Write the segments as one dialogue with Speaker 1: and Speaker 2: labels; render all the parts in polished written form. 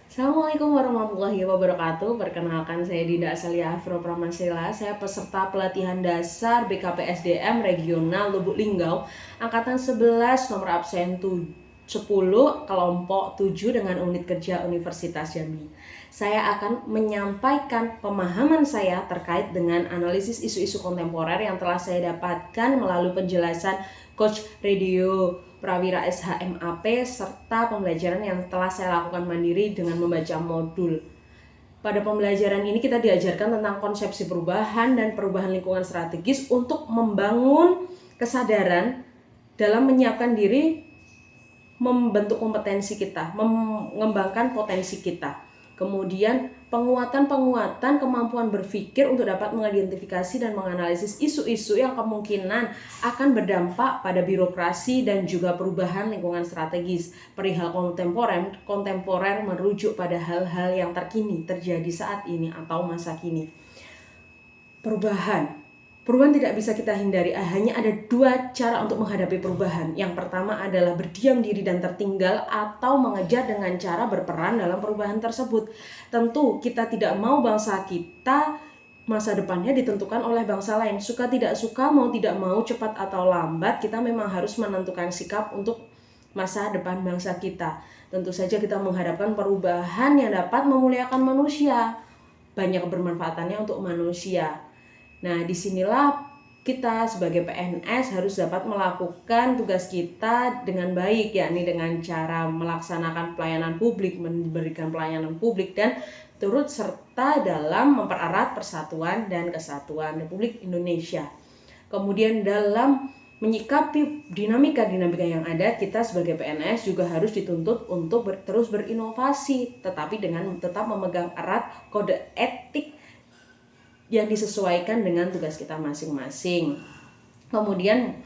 Speaker 1: Assalamualaikum warahmatullahi wabarakatuh. Perkenalkan, saya Dinda Asalia Afro Pramasela. Saya peserta pelatihan dasar BKPSDM Regional Lubuk Linggau Angkatan 11 nomor absen 10 kelompok 7 dengan unit kerja Universitas Jambi. Saya akan menyampaikan pemahaman saya terkait dengan analisis isu-isu kontemporer yang telah saya dapatkan melalui penjelasan Coach Radio Prawira SHMAP serta pembelajaran yang telah saya lakukan mandiri dengan membaca modul. Pada pembelajaran ini kita diajarkan tentang konsepsi perubahan dan perubahan lingkungan strategis untuk membangun kesadaran dalam menyiapkan diri, membentuk kompetensi kita, mengembangkan potensi kita. Kemudian penguatan kemampuan berpikir untuk dapat mengidentifikasi dan menganalisis isu-isu yang kemungkinan akan berdampak pada birokrasi dan juga perubahan lingkungan strategis. Perihal kontemporer merujuk pada hal-hal yang terkini terjadi saat ini atau masa kini. Perubahan tidak bisa kita hindari. Hanya ada dua cara untuk menghadapi perubahan. Yang pertama adalah berdiam diri dan tertinggal atau mengejar dengan cara berperan dalam perubahan tersebut. Tentu kita tidak mau bangsa kita masa depannya ditentukan oleh bangsa lain. Suka tidak suka, mau tidak mau, cepat atau lambat, kita memang harus menentukan sikap untuk masa depan bangsa kita. Tentu saja kita mengharapkan perubahan yang dapat memuliakan manusia, banyak kebermanfaatannya untuk manusia. Nah, disinilah kita sebagai PNS harus dapat melakukan tugas kita dengan baik, yakni dengan cara melaksanakan pelayanan publik, memberikan pelayanan publik, dan turut serta dalam mempererat persatuan dan kesatuan Republik Indonesia. Kemudian dalam menyikapi dinamika-dinamika yang ada, kita sebagai PNS juga harus dituntut untuk terus berinovasi, tetapi dengan tetap memegang erat kode etik yang disesuaikan dengan tugas kita masing-masing. Kemudian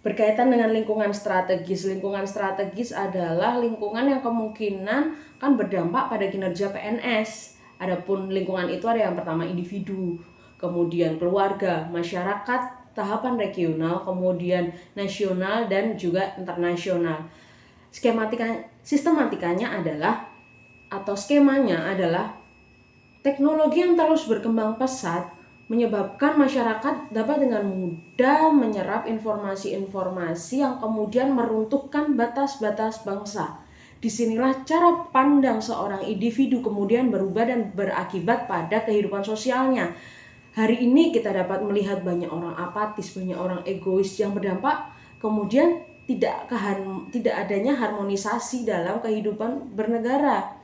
Speaker 1: berkaitan dengan lingkungan strategis. Lingkungan strategis adalah lingkungan yang kemungkinan akan berdampak pada kinerja PNS. Adapun lingkungan itu ada yang pertama individu, kemudian keluarga, masyarakat, tahapan regional, kemudian nasional dan juga internasional. Sistematikanya adalah atau skemanya adalah teknologi yang terus berkembang pesat menyebabkan masyarakat dapat dengan mudah menyerap informasi-informasi yang kemudian meruntuhkan batas-batas bangsa. Disinilah cara pandang seorang individu kemudian berubah dan berakibat pada kehidupan sosialnya. Hari ini kita dapat melihat banyak orang apatis, banyak orang egois yang berdampak kemudian tidak adanya harmonisasi dalam kehidupan bernegara.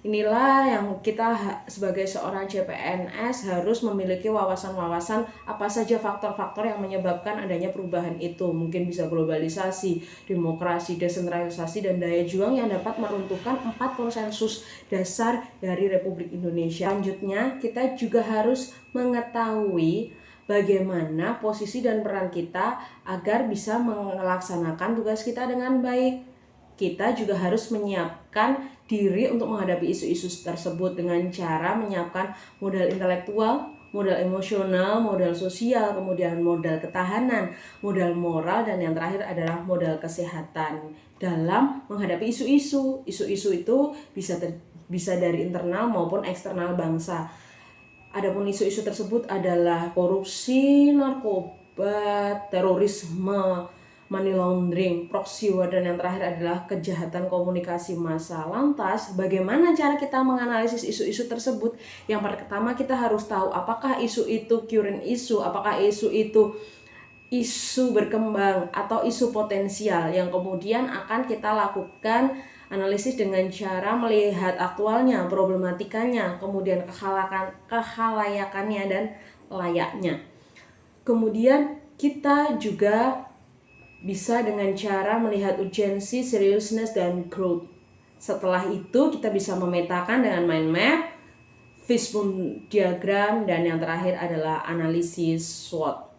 Speaker 1: Inilah yang kita sebagai seorang CPNS harus memiliki wawasan-wawasan apa saja faktor-faktor yang menyebabkan adanya perubahan itu. Mungkin bisa globalisasi, demokrasi, desentralisasi, dan daya juang yang dapat meruntuhkan 4 konsensus dasar dari Republik Indonesia. Selanjutnya, kita juga harus mengetahui bagaimana posisi dan peran kita agar bisa melaksanakan tugas kita dengan baik. Kita juga harus menyiapkan diri untuk menghadapi isu-isu tersebut dengan cara menyiapkan modal intelektual, modal emosional, modal sosial, kemudian modal ketahanan, modal moral, dan yang terakhir adalah modal kesehatan dalam menghadapi isu-isu. Isu-isu itu bisa dari internal maupun eksternal bangsa. Adapun isu-isu tersebut adalah korupsi, narkoba, terorisme, money laundering, proxy war, dan yang terakhir adalah kejahatan komunikasi massa. Lantas, bagaimana cara kita menganalisis isu-isu tersebut? Yang pertama, kita harus tahu apakah isu itu current issue, apakah isu itu isu berkembang atau isu potensial yang kemudian akan kita lakukan analisis dengan cara melihat aktualnya, problematikanya, kemudian kehalayakannya dan layaknya. Kemudian kita juga bisa dengan cara melihat urgensi, seriousness, dan growth. Setelah itu kita bisa memetakan dengan mind map, fishbone diagram, dan yang terakhir adalah analisis SWOT.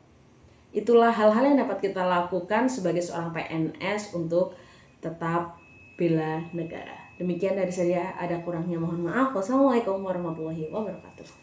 Speaker 1: Itulah hal-hal yang dapat kita lakukan sebagai seorang PNS untuk tetap bela negara. Demikian dari saya, ada kurangnya mohon maaf. Wassalamualaikum warahmatullahi wabarakatuh.